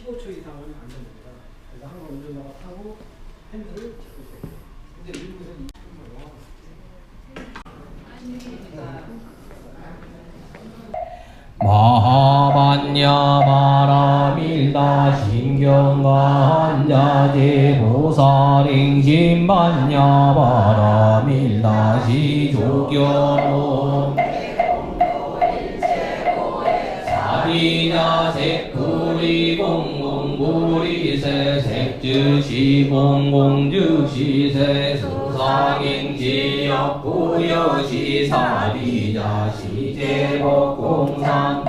15초 이상은 안 됩니다. 그래서 한번 운전자가 타고 핸들을 잡고 있어요. 근데 미국에서는 20분만 영화가 마하반야 바라밀다 신경간자제 보살행심반야 바라밀다 시조견 사비자 색구리 공공구리세 색즉시 공공즉시세 수상행지역구여시 사비자 시제법공산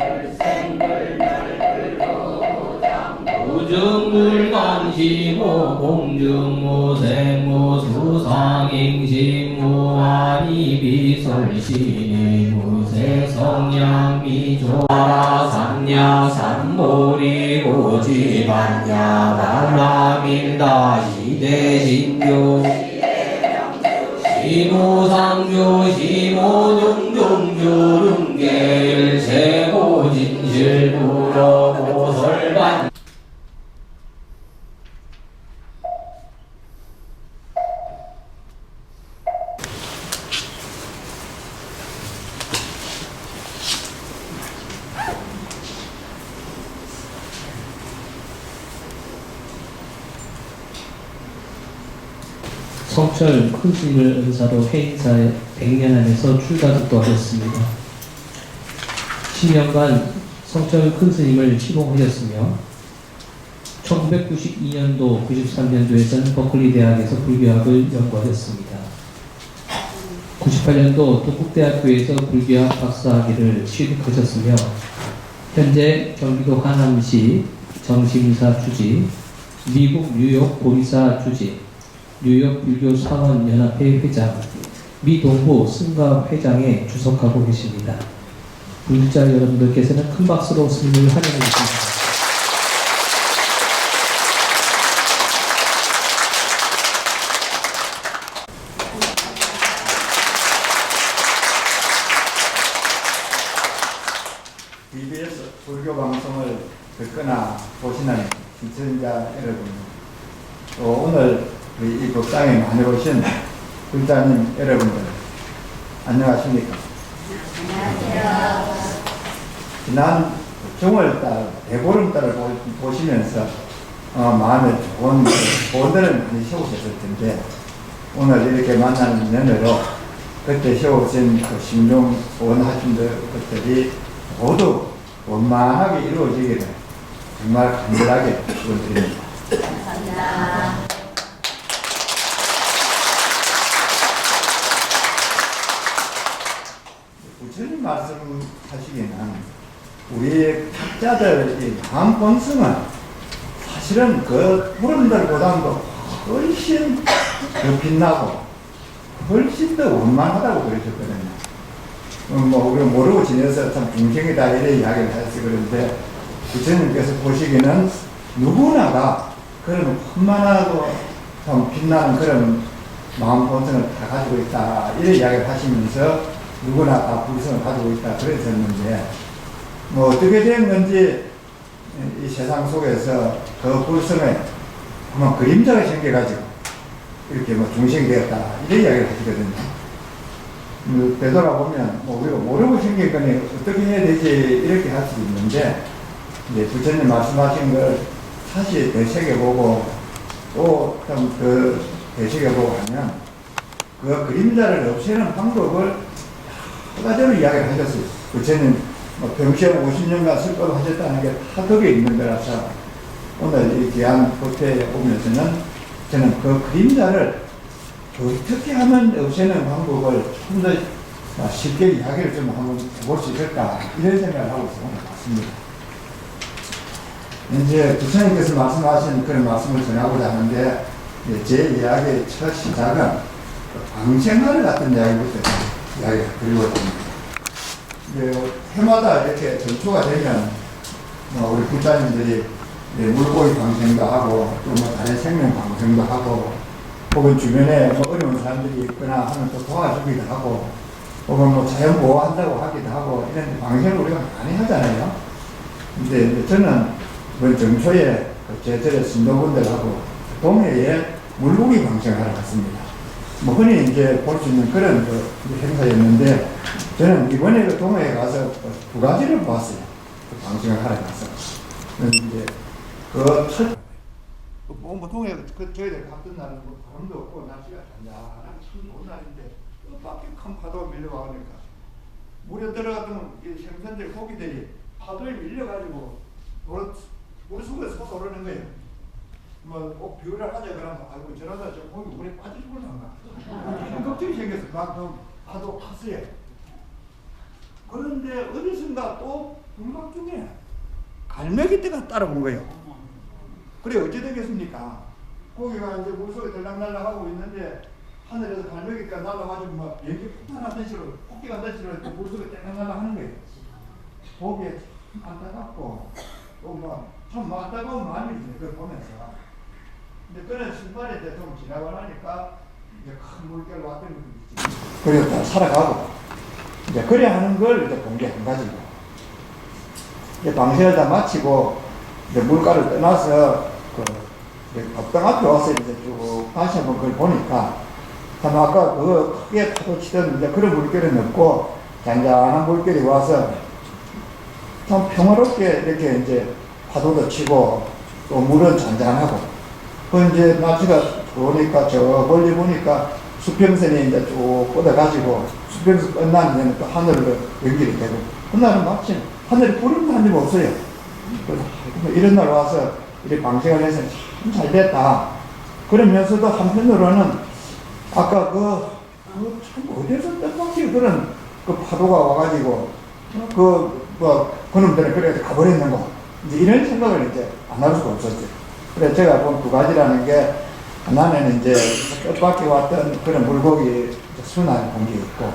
우증물감시무 공증무생무 수상행심무아니비설시니 무세성양미조아라 삼냐 삼모리고지반야 발라밀다 시대신교 시무상주 시무중중주릉계일 세고진실불어고설반 성철 큰 스님을 은사로 해인사에 100년 안에서 출가득도 하셨습니다. 10년간 성철 큰 스님을 시봉하셨으며 1992년도, 93년도에서는 버클리 대학에서 불교학을 연구하셨습니다. 98년도 동국대학교에서 불교학 박사학위를 취득하셨으며 현재 경기도 하남시 정심사 주지, 미국 뉴욕 보리사 주지, 뉴욕 불교 사원 연합회 회장, 미 동부 승가 회장에 주석하고 계십니다. 불자 여러분들께서는 큰 박수로 스님을 환영해 주십니다. TBS 불교 방송을 듣거나 보시는 시청자 여러분, 또 오늘 우리 이 법당에 많이 오신 불자님 여러분들, 안녕하십니까? 안녕하세요. 지난 정월달, 대보름달을 보시면서 마음에 좋은 본들을 많이 세우셨을 텐데, 오늘 이렇게 만나는 면으로 그때 세우신 그 심령 원하신 것들이 모두 원만하게 이루어지기를 정말 간절하게 축원드립니다. 감사합니다. 부처님 말씀하시기는 우리 학자들의 마음 본성은 사실은 그 무름들보다도 훨씬 더 빛나고 훨씬 더 원만하다고 그러셨거든요. 우리가 모르고 지내서 참 중생이다 이런 이야기를 해서 그런데 부처님께서 보시기는 누구나가 그런 원만하고 참 빛나는 그런 마음 본성을 다 가지고 있다 이런 이야기를 하시면서 누구나 다 불성을 가지고 있다 그러셨는데, 뭐 어떻게 된 건지 이 세상 속에서 그 불성에 한번 그림자가 생겨가지고 이렇게 뭐 중생이 되었다 이런 이야기를 하시거든요. 되돌아보면 우리가 모르고 생긴 거니 어떻게 해야 되지 이렇게 할 수도 있는데, 이제 부처님 말씀하신 걸 다시 되새겨보고 또 좀 더 되새겨보고 하면 그 그림자를 없애는 방법을 여러 가지로 이야기를 하셨어요. 부처님 평시에 50년간 설법하셨다는 게 다 거기에 있는 거라서 오늘 이 귀한 법회에 오면서는 저는 그 그림자를 어떻게 하면 없애는 방법을 좀 더 쉽게 이야기를 좀 한번 해볼 수 있을까 이런 생각을 하고 있어요. 맞습니다. 이제 부처님께서 말씀하신 그런 말씀을 전하고자 하는데, 제 이야기의 첫 시작은 방생하를 같은 이야기부터 이야기를 드리거든요. 해마다 이렇게 전초가 되면 우리 불자님들이 물고기 방생도 하고 또 다른 생명 방생도 하고 혹은 주변에 어려운 사람들이 있거나 하면 또 도와주기도 하고 혹은 자연 보호한다고 하기도 하고 이런 방생을 우리가 많이 하잖아요. 근데 저는 이번 정초에 그 제철의 신도분들하고 동해에 물고기 방생하러 갔습니다. 뭐 흔히 이제 볼 수 있는 그런 그 행사였는데 저는 이번에 그 동해에 가서 두 가지를 보았어요. 그 방생을 하러 가서. 이제 뭐 동해 저희들 갔던 날은 뭐 바람도 없고 날씨가 잔잔한 참 좋은 날인데 밖에 큰 파도가 밀려와 그러니까 물에 들어가면 이 생선들 고기들이 파도에 밀려가지고 물 속에 솟아오르는 거예요. 뭐 꼭 비유를 하자 그러면 아이고 저러다 저 고기 물에 빠질 뻔한가 걱정이 생겼어. 그 파도 탔어요. 그런데 어디선가 또 물박 중에 갈매기 떼가 따라온 거예요. 그래 어찌 되겠습니까? 고기가 이제 물속에 들락날락 하고 있는데 하늘에서 갈매기가 날아가지고 막 비행기 폭탄하던 식으로 폭기가 하던 식으로 물속에 들락날락 하는 거예요. 보기에 참 안타깝고 또 참 안타까운 마음이지 그걸 보면서. 근데 그런 순간에 이제 좀 지나고 나니까 이제 큰 물결 왔던 것도 있지. 그래서 살아가고 이제 그래 하는 걸 이제 본 게 한 가지고 이제 방생을 다 마치고 이제 물가를 떠나서 법당 앞에 와서 이제 쭉 다시 한번 그걸 보니까 참 아까 그 크게 파도 치던 이제 그런 물결은 없고 잔잔한 물결이 와서 참 평화롭게 이렇게 이제 파도도 치고 또 물은 잔잔하고 그 이제 날씨가 좋으니까 저 멀리 보니까 수평선이 이제 쭉 뻗어가지고 수평선 끝나면 또 하늘로 연결이 되고 그날은 마침 하늘에 구름도 한 점 없어요. 이런 날 와서 이렇게 방생을 해서 참 잘 됐다. 그러면서도 한편으로는 아까 참 어디서 뜻밖의 그런 그 파도가 와가지고 그놈들은 그래 가버렸는 거 이제 이런 생각을 이제 안 할 수가 없었죠. 그래서 제가 본 두 가지라는 게 하나는 이제 뜻밖의 왔던 그런 물고기 순환 본 게 있고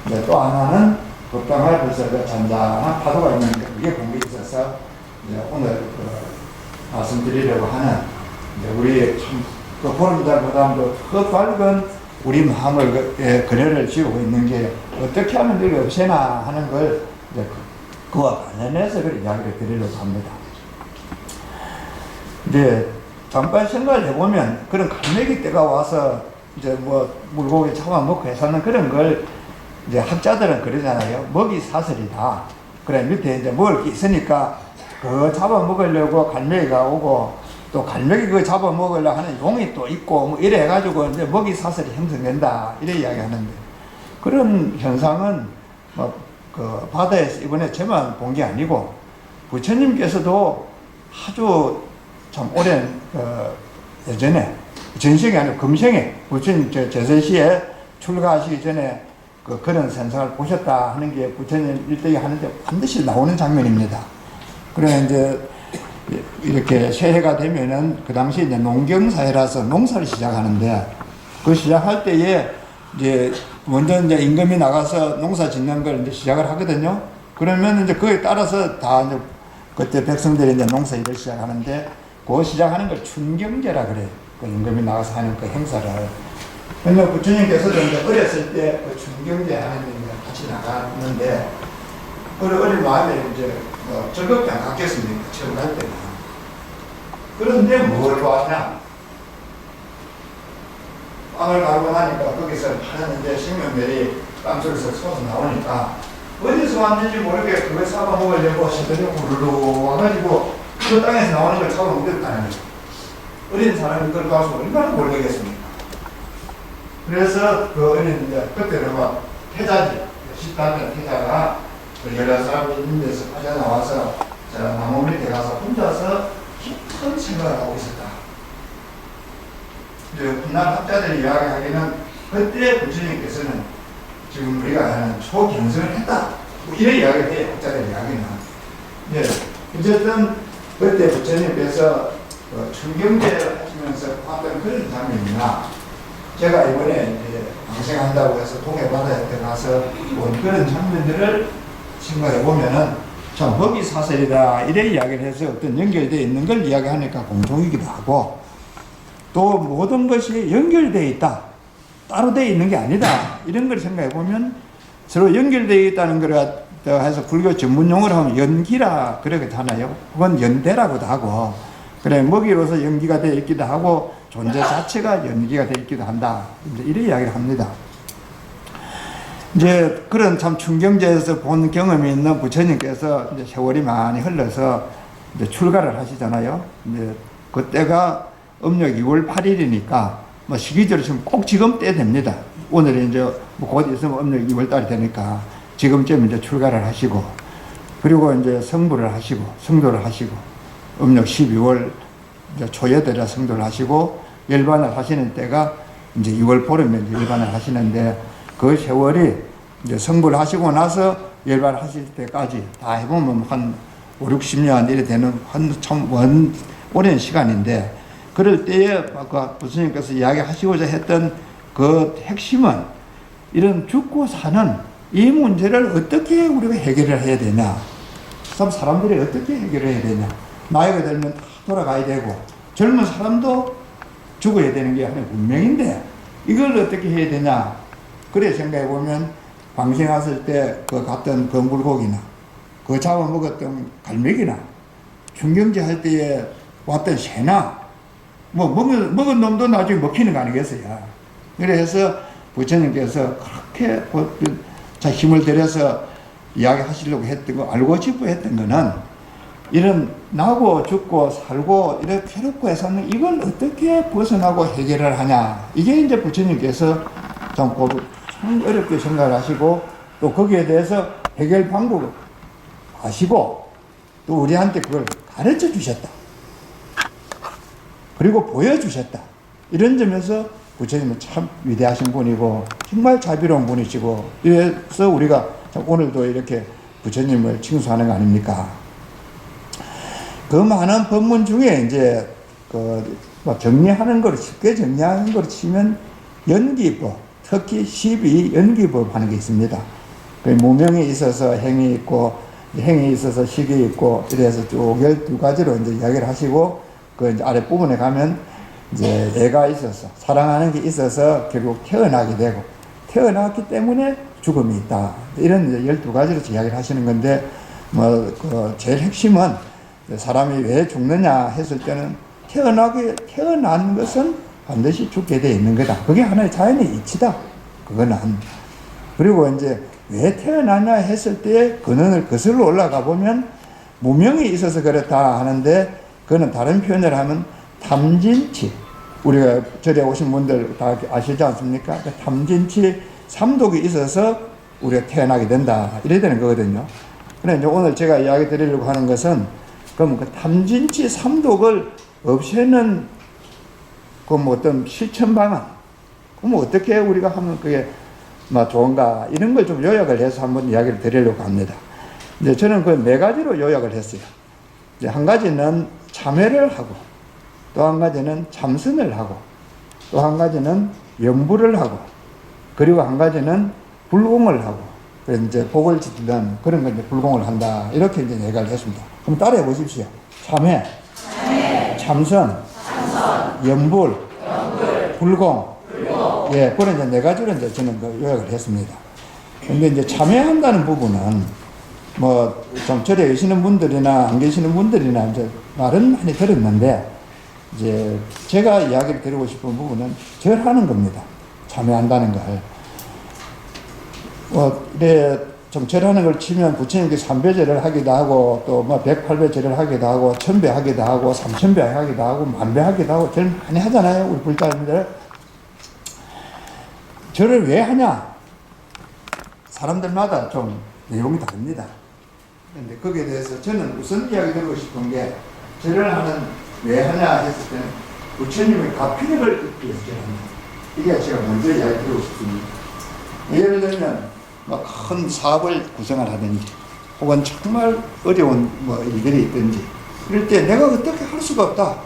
이제 또 하나는 법당 앞에서 잔잔한 파도가 있는 게 그게 본 게 있어서 이제 오늘 말씀드리려고 하는 이제 우리 그 보름달보다도 더 밝은 우리 마음을 그래를 지우고 있는 게 어떻게 하면 이게 없애나 하는 걸 이제 그와 관련해서 그 이야기를 드리려고 합니다. 이제 잠깐 생각을 해보면 그런 갈매기 떼가 와서 이제 뭐 물고기 잡아먹고 해서는 그런 걸 이제 학자들은 그러잖아요. 먹이 사슬이다. 그래 밑에 이제 먹을 게 있으니까 그거 잡아먹으려고 갈매기가 오고 또 갈매기 그거 잡아먹으려고 하는 용이 또 있고 뭐 이래 해가지고 이제 먹이 사슬이 형성된다. 이래 이야기 하는데 그런 현상은 그 바다에서 이번에 저만 본 게 아니고 부처님께서도 아주 참 오랜 예전에 전생이 아니고 금생에 부처님 제설시에 출가하시기 전에 그런 선상을 보셨다 하는 게 부처님 일대기 하는데 반드시 나오는 장면입니다. 그래 이제 이렇게 새해가 되면은 그 당시 이제 농경사회라서 농사를 시작하는데 그 시작할 때에 이제 먼저 이제 임금이 나가서 농사 짓는 걸 이제 시작을 하거든요. 그러면 이제 그에 따라서 다 이제 그때 백성들이 이제 농사 일을 시작하는데 그 시작하는 걸 춘경제라 그래요. 그 임금이 나가서 하는 그 행사를. 근데 부처님께서도 이제 어렸을 때 그 춘경제 하는 데 같이 나갔는데 어린 마음에 이제 즐겁게 안 갔겠습니까? 처음 갈 때는. 그런데 뭘 봤냐? 빵을 가고 나니까 거기서 하는데 생명들이 땅속에서 솟아 나오니까 어디서 왔는지 모르게 그걸 잡아 먹으려고 새들이 우르르 와가지고 그 땅에서 나오는 걸 잡아 먹겠다는 거예요. 어린 사람이 그걸 봐서 얼마나 모르겠습니까? 그래서 그 어린 이제 그때는 막 태자지, 10단 태자가 여러 사람이 있는 데서 빠져나와서 나무 밑에 가서 혼자서 깊은 생각을 하고 있었다. 훗날 학자들이 이야기하기는 그때 부처님께서는 지금 우리가 하는 초경성을 했다. 뭐 이런 이야기를 해요. 학자들 이야기는. 네. 어쨌든 그때 부처님께서 춘경제를 하시면서 봤던 그런 장면이나 제가 이번에 이제 방생한다고 해서 동해바다에 들어가서 본 그런 장면들을 생각해 보면은 참 법이 사설이다 이런 이야기를 해서 어떤 연결되어 있는 걸 이야기하니까 공통이기도 하고 또 모든 것이 연결되어 있다. 따로 되어 있는 게 아니다. 이런 걸 생각해 보면 서로 연결되어 있다는 걸 해서 불교 전문 용어로 하면 연기라 그러기도 하나요? 혹은 연대라고도 하고, 그래, 먹이로서 연기가 되어 있기도 하고, 존재 자체가 연기가 되어 있기도 한다. 이제 이런 이야기를 합니다. 이제 그런 참 충경제에서 본 경험이 있는 부처님께서 이제 세월이 많이 흘러서 이제 출가를 하시잖아요. 이제 그때가 음력 2월 8일이니까 뭐 시기적으로 지금 꼭 지금 때 됩니다. 오늘이 이제 뭐 곧 있으면 음력 2월 달이 되니까 지금쯤 이제 출가를 하시고, 그리고 이제 성부를 하시고, 성도를 하시고, 음력 12월 이제 초여들에 성도를 하시고, 열반을 하시는 때가 이제 2월 보름에 이제 열반을 하시는데, 그 세월이 이제 성불을 하시고 나서 열반을 하실 때까지 다 해보면 한 5, 60년 이래 되는 참 오랜 시간인데, 그럴 때에 아까 부처님께서 이야기하시고자 했던 그 핵심은 이런 죽고 사는 이 문제를 어떻게 우리가 해결을 해야 되냐, 참 사람들이 어떻게 해결을 해야 되냐, 나이가 들면 다 돌아가야 되고 젊은 사람도 죽어야 되는 게 하나의 운명인데 이걸 어떻게 해야 되냐. 그래 생각해 보면 광생 왔을 때 그 갔던 건불고기나 그 잡아먹었던 갈매기나 중경제 할 때에 왔던 새나 뭐 먹은 놈도 나중에 먹히는 거 아니겠어요. 그래서 부처님께서 그렇게 자 힘을 들여서 이야기하시려고 했던 거, 알고 싶어 했던 거는 이런 나고 죽고 살고 이렇게 괴롭고 해서는 이걸 어떻게 벗어나고 해결을 하냐. 이게 이제 부처님께서 참 어렵게 생각을 하시고 또 거기에 대해서 해결 방법을 아시고 또 우리한테 그걸 가르쳐 주셨다. 그리고 보여주셨다. 이런 점에서 부처님은 참 위대하신 분이고 정말 자비로운 분이시고, 그래서 우리가 오늘도 이렇게 부처님을 칭송하는 거 아닙니까? 그 많은 법문 중에 이제 정리하는 걸 쉽게 정리하는 걸 치면 연기법, 특히 12연기법 하는 게 있습니다. 그 무명이 있어서 행이 있고 행이 있어서 식이 있고 이래서 쭉 12가지로 이제 이야기를 하시고, 그 이제 아래 부분에 가면 이제 애가 있어서 사랑하는 게 있어서 결국 태어나게 되고 태어났기 때문에 죽음이 있다. 이런 이제 12가지로 이야기를 하시는 건데, 제일 핵심은 사람이 왜 죽느냐 했을 때는 태어난 것은 반드시 죽게 되어 있는 거다. 그게 하나의 자연의 이치다. 그거는. 그리고 이제 왜 태어나냐 했을 때 근원을 거슬러 올라가 보면 무명이 있어서 그렇다 하는데, 그거는 다른 표현을 하면 탐진치, 우리가 절에 오신 분들 다 아시지 않습니까? 그 탐진치 삼독이 있어서 우리가 태어나게 된다. 이래야 되는 거거든요. 그래 이제 오늘 제가 이야기 드리려고 하는 것은, 그럼 그 탐진치 삼독을 없애는 그 뭐 어떤 실천 방안, 그럼 어떻게 우리가 하면 그게 뭐 좋은가, 이런 걸 좀 요약을 해서 한번 이야기를 드리려고 합니다. 이제 저는 그 4가지로 요약을 했어요. 이제 한 가지는 참회를 하고, 또 한 가지는 참선을 하고, 또 한 가지는 염불을 하고, 그리고 한 가지는 불공을 하고, 그래서 이제 복을 짓는 그런 걸 이제 불공을 한다. 이렇게 이제 얘기를 했습니다. 그럼 따라해 보십시오. 참회, 참선, 염불, 불공. 예, 그런 이제 4가지로 이제 저는 그 요약을 했습니다. 근데 이제 참회한다는 부분은 좀 절에 계시는 분들이나 안 계시는 분들이나 이제 말은 많이 들었는데, 이제 제가 이야기를 드리고 싶은 부분은 절하는 겁니다. 참회한다는 걸. 이래 좀 절하는 걸 치면 부처님께 3배절을 하기도 하고, 또 108배절을 하기도 하고, 1000배 하기도 하고, 3000배 하기도 하고, 10,000배 하기도 하고, 절 많이 하잖아요, 우리 불자님들. 절을 왜 하냐? 사람들마다 좀 내용이 다릅니다. 근데 거기에 대해서 저는 우선 이야기 드리고 싶은 게, 절을 왜 하냐 했을 때는 부처님의 가피력을 잊기 위해서 절합니다. 이게 제가 먼저 이야기 드리고 싶습니다. 예를 들면 큰 사업을 구성을 하든지, 혹은 정말 어려운 일들이 있든지, 이럴 때 내가 어떻게 할 수가 없다.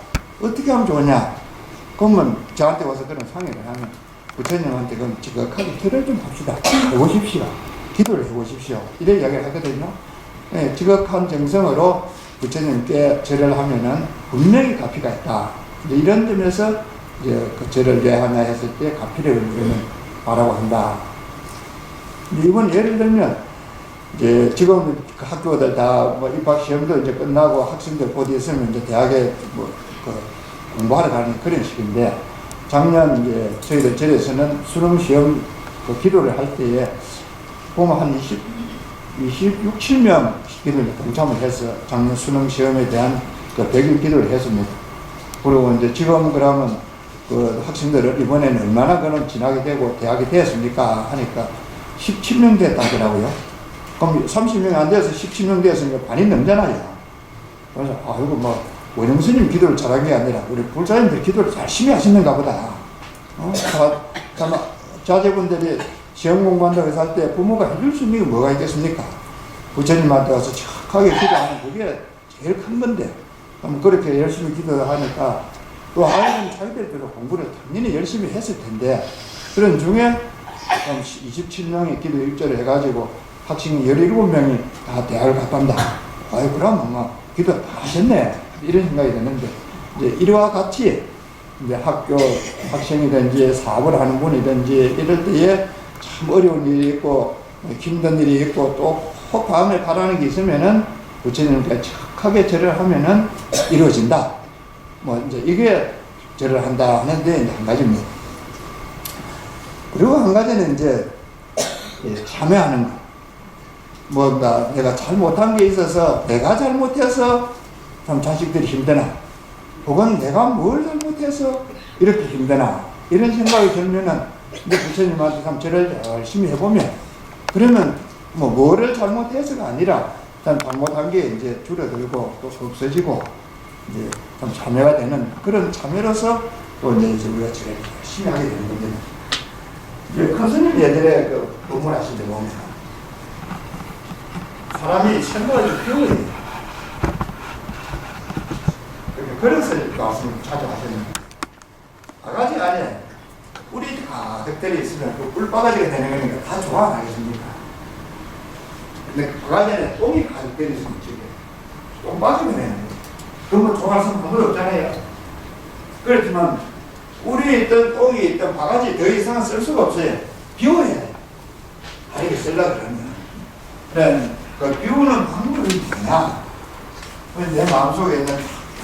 어떻게 하면 좋으냐? 그러면 저한테 와서 그런 상의를 하면 부처님한테 그럼 지극하게 절을 좀 합시다. 해보십시오. 기도를 해보십시오. 이런 이야기를 하거든요. 네, 지극한 정성으로 부처님께 절을 하면은 분명히 가피가 있다. 이런 점에서 이제 그 절을 왜 하냐 했을 때 가피를 우리는 바라고 한다. 이번 예를 들면 이제 지금 그 학교들 다 뭐 입학 시험도 이제 끝나고 학생들 곧 있으면 이제 대학에 그 공부하러 가는 그런 시기인데 작년 이제 저희들 절에서는 수능 시험 그 기도를 할 때에 보면 한 26, 7명 기도를 동참을 해서 작년 수능 시험에 대한 그 100일 기도를 했습니다. 그리고 이제 지금 그러면 그 학생들은 이번에는 얼마나 그럼 지나게 되고 대학이 되었습니까? 하니까 17명 됐다더라고요. 그럼 30명이 안 돼서 17명 되었으니까 반이 넘잖아요. 그래서 아이고 뭐 원영 스님 기도를 잘한 게 아니라 우리 불자님들 기도를 열심히 하시는가 보다. 참 자제분들이 시험 공부한다고 해서 할 때 부모가 해줄 수 있는 게 뭐가 있겠습니까? 부처님한테 와서 착하게 기도하는 그게 제일 큰 건데 그렇게 열심히 기도하니까 또 아이는 자기들대로 공부를 당연히 열심히 했을 텐데 그런 중에 27명의 기도 일절을 해가지고 학생이 17명이 다 대학을 갔단다. 아유 그러면 뭐 기도 다 하셨네 이런 생각이 드는데 이제 이와 같이 이제 학교 학생이든지 사업을 하는 분이든지 이럴 때에 참 어려운 일이 있고 힘든 일이 있고 또 혹 마음에 바라는 게 있으면은 부처님께 착하게 절을 하면은 이루어진다. 뭐 이제 이게 절을 한다 하는데 이제 한 가지입니다. 그리고 한 가지는 이제 참여하는 거. 뭔가 내가 잘못한 게 있어서 내가 잘못해서 참 자식들이 힘드나 혹은 내가 뭘 잘못해서 이렇게 힘드나 이런 생각이 들면은 이제 부처님한테 참 절을 열심히 해보면 그러면 뭐 뭐를 잘못해서가 아니라 일단 잘못한 게 이제 줄어들고 또 없어지고 이제 좀 참여가 되는 그런 참여로서 또 이제 우리가 절을 열심히 하게 되는 겁니다. 이제 큰 스님 예전에 그 법문하실 때 보면 사람이 생각을 좀 피워야 됩니다. 그릇을 말씀 자주 하셨는데 바가지 안에 꿀이 가득들이 있으면 그 꿀바가지가 되는 거니까 다 좋아 하겠습니까? 근데 바가지 안에 똥이 가득들이 있으면 똥 빠지면 되는 거예요. 그러면 좋아할 수는 아무도 없잖아요. 그렇지만 꿀이 있든 똥이 있든 바가지 더 이상은 쓸 수가 없어요. 비워야 돼요. 이렇게 쓰려고 그러면 그 비우는 방법이 뭐냐? 내 마음속에 있는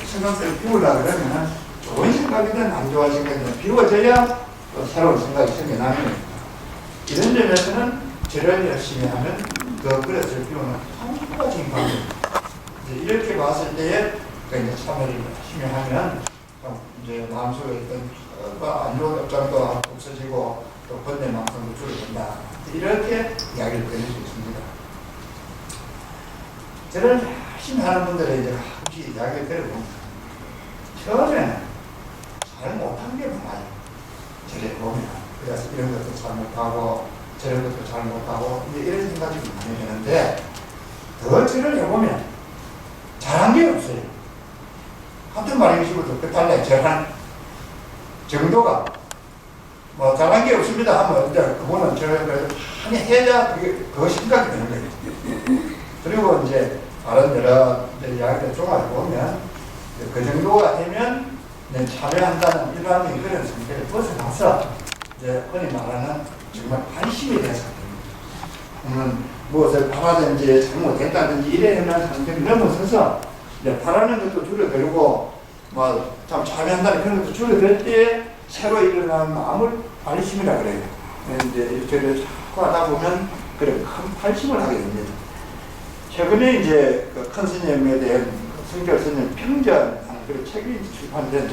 생각들을 비우려고 그러면 좋은 생각이든 안 좋은 생각이든 비워져야 또 새로운 생각이 생겨나는 이런 점에서는 절을 열심히 하면 그 그릇을 비우는 한가지인 방법. 이렇게 봤을 때에 이제 참여를 열심히 하면 이제 마음속에 있던 안 좋은 업장도 없어지고 또 번뇌망상도 줄어든다. 이렇게 이야기를 드릴 수 있습니다. 절을 열심히 하는 분들의 이제 가끔씩 이야기를 들어보면 처음에는 잘 못한 게 많아요. 절에 보면. 그래서 이런 것도 잘 못하고 저런 것도 잘 못하고 이런 생각이 많이 드는데 더 절을 해보면 잘한 게 없어요. 같은 말이시고 더 끝달래. 절한 정도가 뭐 잘한 게 없습니다 하면 이제 그거는 절을 많이 해야 그게 더 심각이 되는 거예요. 그리고 이제 다른 여러 이야기를 종합해 보면 그 정도가 되면 참여한다는 일반적인 그런 상태를 벗어나서 이제 흔히 말하는 정말 관심이 된 상태입니다. 무엇을 바라든지 잘못했다든지 이래는 상태를 넘어서서 이제 바라는 것도 줄어들고 뭐 참 참여한다는 그런 것도 줄어들 때 새로 일어나는 마음을 관심이라 그래요. 이제 이렇게 자꾸 하다 보면 그런 큰 관심을 하게 됩니다. 최근에 이제 그 큰 스님에 대한 성결 스님 평전 그런 책이 출판된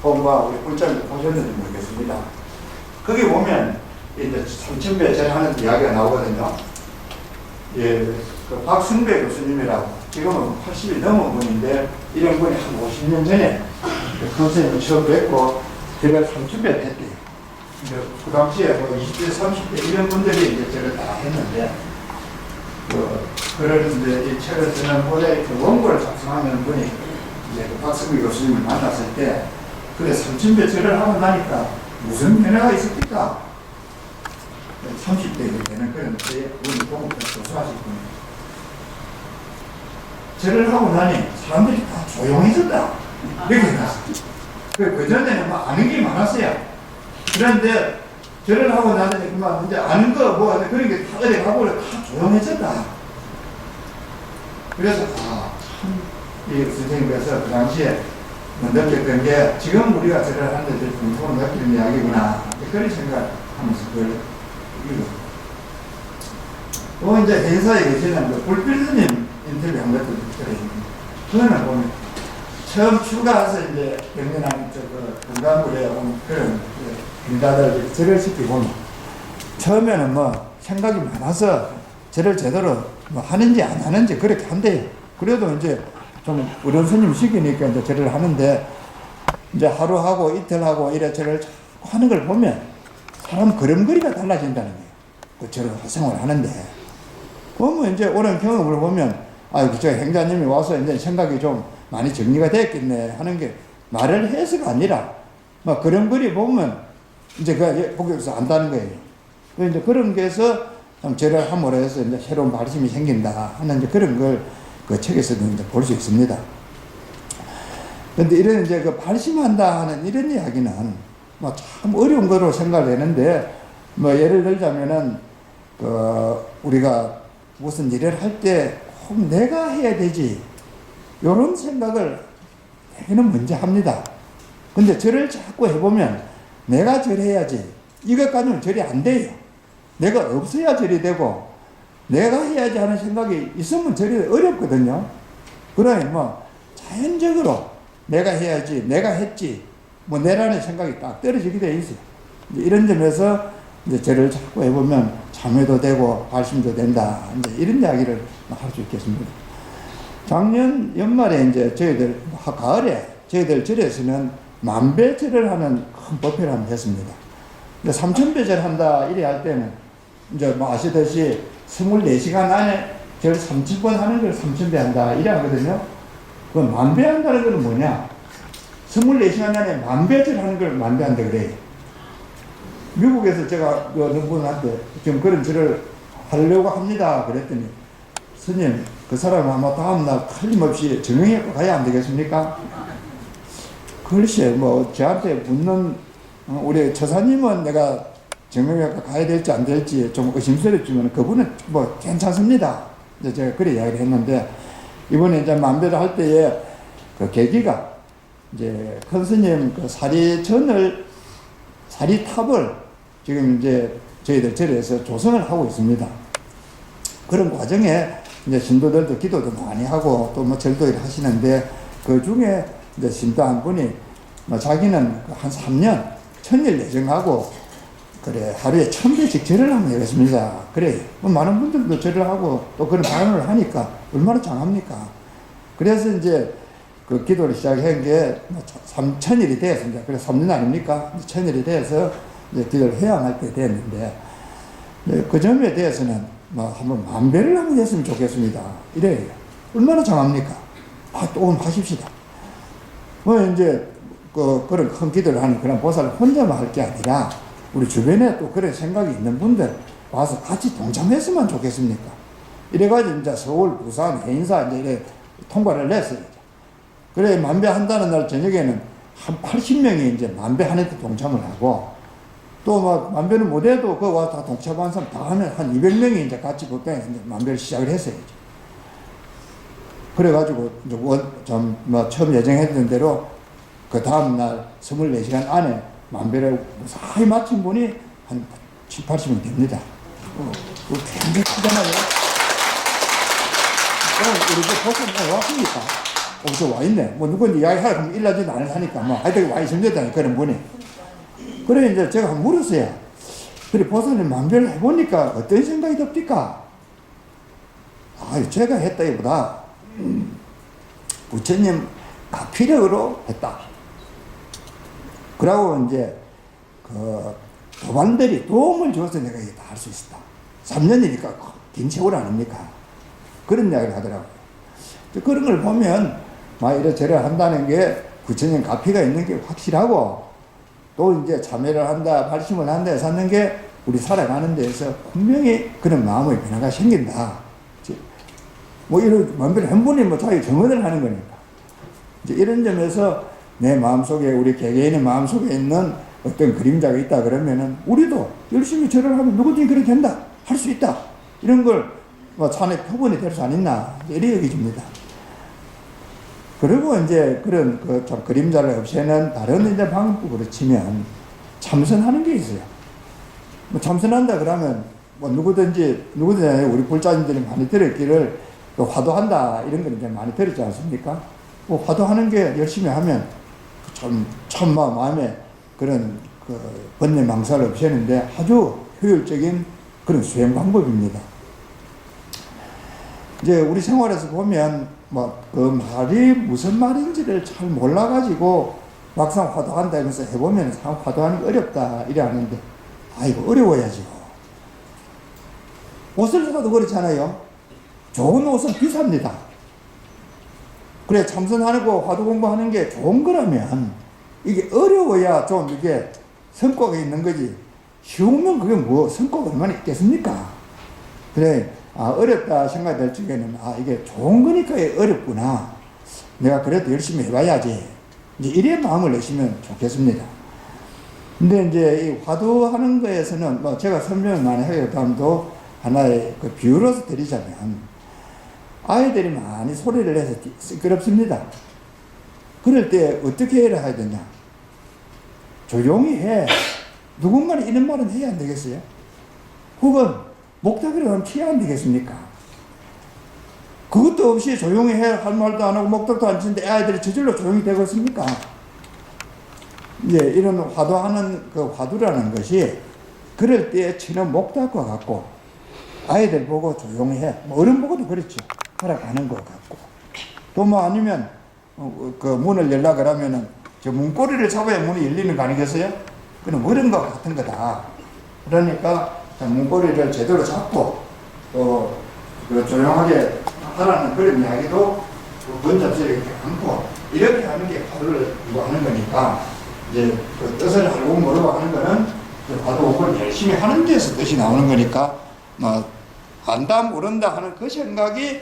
본과 우리 꿀잠을 보셨는지 모르겠습니다. 거기 보면 이제 삼천배 절하는 이야기가 나오거든요. 예, 그 박승배 교수님이라고 지금은 80이 넘은 분인데 이런 분이 한 50년 전에 큰 스님을 처음 뵙고 제가 삼천배 했대요. 그 당시에 뭐 20대, 30대 이런 분들이 이제 저를 다 했는데 그런 이제 이 책을 쓰는 모자이크 원고를 작성하는 분이 이제 그 박승규 교수님을 만났을 때 그래 30배 절을 하고 나니까 무슨 변화가 있었을까? 30대 되는 그런 분이 보고 조사하실 분이에요. 절을 하고 나니 사람들이 다 조용해졌다. 이렇게 해놨어요. 그 전에는 막 아는 게 많았어요. 그런데 절을 하고 나더니 그만 이제 아는 거 뭐 그런 게 다 어디 가고 다 조용해졌다. 그래서 이 선생님께서 그 당시에 느꼈던 게 지금 우리가 절을 하는데 공통으로 느끼는 이야기구나 그런 생각하면서 그걸 읽었어요. 또 이제 회사에 계시는 그 불필스님 인터뷰 한 것도 들어있습니다. 그거는 보면 처음 출가해서 이제 경연한 그 건강구례에 온 그런 인자들 절을 시키고 처음에는 뭐 생각이 많아서 절을 제대로 뭐 하는지 안 하는지 그렇게 한대요. 그래도 이제 좀 어려운 스님 시키니까 이제 절을 하는데 이제 하루 하고 이틀 하고 이래 절을 자꾸 하는 걸 보면 사람 걸음걸이가 달라진다는 거예요. 그 절을 생활을 하는데 보면 이제 오랜 경험을 보면 아이고 저 행자님이 와서 이제 생각이 좀 많이 정리가 됐겠네 하는 게 말을 해서가 아니라 막 걸음걸이 보면 이제 그 보고서 안다는 거예요. 이제 그런 게서 좀 절을 함으로 해서 이제 새로운 발심이 생긴다 하는 이제 그런 걸 그 책에서도 이제 볼 수 있습니다. 그런데 이런 이제 그 발심한다 하는 이런 이야기는 뭐 참 어려운 거로 생각되는데 뭐 예를 들자면은 그 우리가 무슨 일을 할 때 꼭 내가 해야 되지 이런 생각을 대개는 먼저 합니다. 근데 절을 자꾸 해보면 내가 절해야지 이것 가지고는 절이 안 돼요. 내가 없어야 절이 되고 내가 해야지 하는 생각이 있으면 절이 어렵거든요. 그러니 뭐 자연적으로 내가 해야지 내가 했지 뭐 내라는 생각이 딱 떨어지게 돼 있어요. 이런 점에서 이제 절을 자꾸 해보면 참회도 되고 발심도 된다. 이제 이런 이야기를 할 수 있겠습니다. 작년 연말에 이제 저희들 가을에 저희들 절에서는 만배절을 하는 큰 법회를 한번 했습니다. 3000배절 한다 이래 할 때는 이제 뭐 아시듯이 24시간 안에 절 30번 하는 걸 3000배 한다 이래 하거든요. 그 만배 한다는 건 뭐냐? 24시간 안에 만배절 하는 걸 만배 한다 그래요. 미국에서 제가 어느 분한테 지금 그런 절을 하려고 합니다 그랬더니 스님 그 사람은 아마 다음날 틀림없이 정형외과 가야 안 되겠습니까? 글쎄 뭐 저한테 묻는 우리 처사님은 내가 정형외과 가야 될지 안 될지 좀 의심스럽지만 그분은 뭐 괜찮습니다. 이제 제가 그래 이야기를 했는데 이번에 이제 만배를 할 때에 그 계기가 이제 큰 스님 그 사리탑을 지금 이제 저희들 절에서 조성을 하고 있습니다. 그런 과정에 이제 신도들도 기도도 많이 하고 또 뭐 절도 하시는데 그 중에 이제 신도 한 분이 뭐 자기는 한 3년 천일 예정하고 그래 하루에 1000배씩 절을 하면 되겠습니다. 그래 뭐 많은 분들도 절을 하고 또 그런 발언을 하니까 얼마나 장합니까? 그래서 이제 그 기도를 시작한 게 3000일이 되었습니다. 그래서 3년 아닙니까? 1000일이 돼서 이제 기도를 회양할 때 됐는데 그 점에 대해서는 뭐 한번 만배를 한번 했으면 좋겠습니다. 이래요. 얼마나 장합니까? 또 하십시다. 뭐 이제 그런 큰 기도를 하는 그런 보살을 혼자만 할 게 아니라 우리 주변에 또 그런 생각이 있는 분들 와서 같이 동참했으면 좋겠습니까? 이래가지고 이제 서울, 부산, 해인사 이제 이래 통과를 냈어요. 그래 만배 한다는 날 저녁에는 한 80명이 이제 만배 하는 데 동참을 하고 또 막 만배는 못해도 그 와서 다 동참한 사람 다 하면 한 200명이 이제 같이 법당에 이제 만배를 시작을 했어요. 그래가지고 이제 뭐 처음 예정했던 대로 그 다음날 24시간 안에 만배를 무사히 마친 분이 한 7, 80명 됩니다. 굉장히 크잖아요. 우리 그 보쌈에 왔습니까? 저 와 있네. 뭐 누구한테 이야기하라 하면 일하지도 않으니까 뭐 하여튼 와 있습니다. 그런 분이. 그래 이제 제가 한번 물었어요. 그래 보살님 만배를 해보니까 어떤 생각이 듭니까? 제가 했다기보다 부처님 가피력으로 했다. 그러고 이제 그 도반들이 도움을 줘서 내가 이게 다 할 수 있었다. 3년이니까 긴 세월 아닙니까? 그런 이야기를 하더라고요. 그런 걸 보면 이래저래 한다는 게 부처님 가피가 있는 게 확실하고 또 이제 참회를 한다, 발심을 한다 해서 하는 게 우리 살아가는 데에서 분명히 그런 마음의 변화가 생긴다. 뭐 이런 만배를 한 분이 뭐 자기 경험을 하는 거니까. 이제 이런 점에서 내 마음속에 우리 개개인의 마음속에 있는 어떤 그림자가 있다 그러면은 우리도 열심히 절을 하면 누구든지 그렇게 된다. 할 수 있다. 이런 걸 뭐 산의 표본이 될 수 안 있나 이래 여겨집니다. 그리고 이제 그런 그 좀 그림자를 없애는 다른 이제 방법으로 치면 참선하는 게 있어요. 뭐 참선한다 그러면 뭐 누구든지 우리 불자님들이 많이 들었기를 화도한다 이런 걸 이제 많이 들었지 않습니까? 뭐 화도하는 게 열심히 하면 참 마음에 그런 그 번뇌 망사를 없애는데 아주 효율적인 그런 수행 방법입니다. 이제 우리 생활에서 보면 뭐 그 말이 무슨 말인지를 잘 몰라가지고 막상 화도한다 하면서 해보면 참 화도하는 게 어렵다 이래 하는데 아이고 어려워야죠. 옷을 사도 그렇잖아요. 좋은 옷은 비쌉니다. 그래 참선하고 화도 공부하는 게 좋은 거라면 이게 어려워야 좀 이게 성과가 있는 거지. 쉬우면 그게 뭐 성과가 얼마나 있겠습니까? 그래 어렵다 생각될 적에는 이게 좋은 거니까 어렵구나. 내가 그래도 열심히 해봐야지. 이제 이래 마음을 내시면 좋겠습니다. 근데 이제 이 화두하는 거에서는 뭐 제가 설명을 많이 하겠다도 하나의 그 비유로서 드리자면 아이들이 많이 소리를 내서 시끄럽습니다. 그럴 때 어떻게 해야 되냐? 조용히 해. 누군가는 이런 말은 해야 안 되겠어요? 혹은 목탁이라고 하면 피해야 안 되겠습니까? 그것도 없이 조용히 해 할 말도 안 하고 목탁도 안 치는데 아이들이 저절로 조용히 되겠습니까? 이제 이런 화두하는 그 화두라는 것이 그럴 때 치는 목탁과 같고 아이들 보고 조용히 해. 뭐 어른 보고도 그렇죠. 하라가는 것 같고 또 뭐 아니면 그 문을 열라 그러면은 저 문고리를 잡아야 문이 열리는 거 아니겠어요? 그럼 어른 것 같은 거다. 그러니까 문고리를 제대로 잡고 또 그 조용하게 하라는 그런 이야기도 번잡스럽게 이렇게 안고 이렇게 하는 게 화두를 하는 거니까 이제 그 뜻을 알고 모르고 하는 거는 화두 공부를 열심히 하는 데서 뜻이 나오는 거니까 뭐 안다 모른다 하는 그 생각이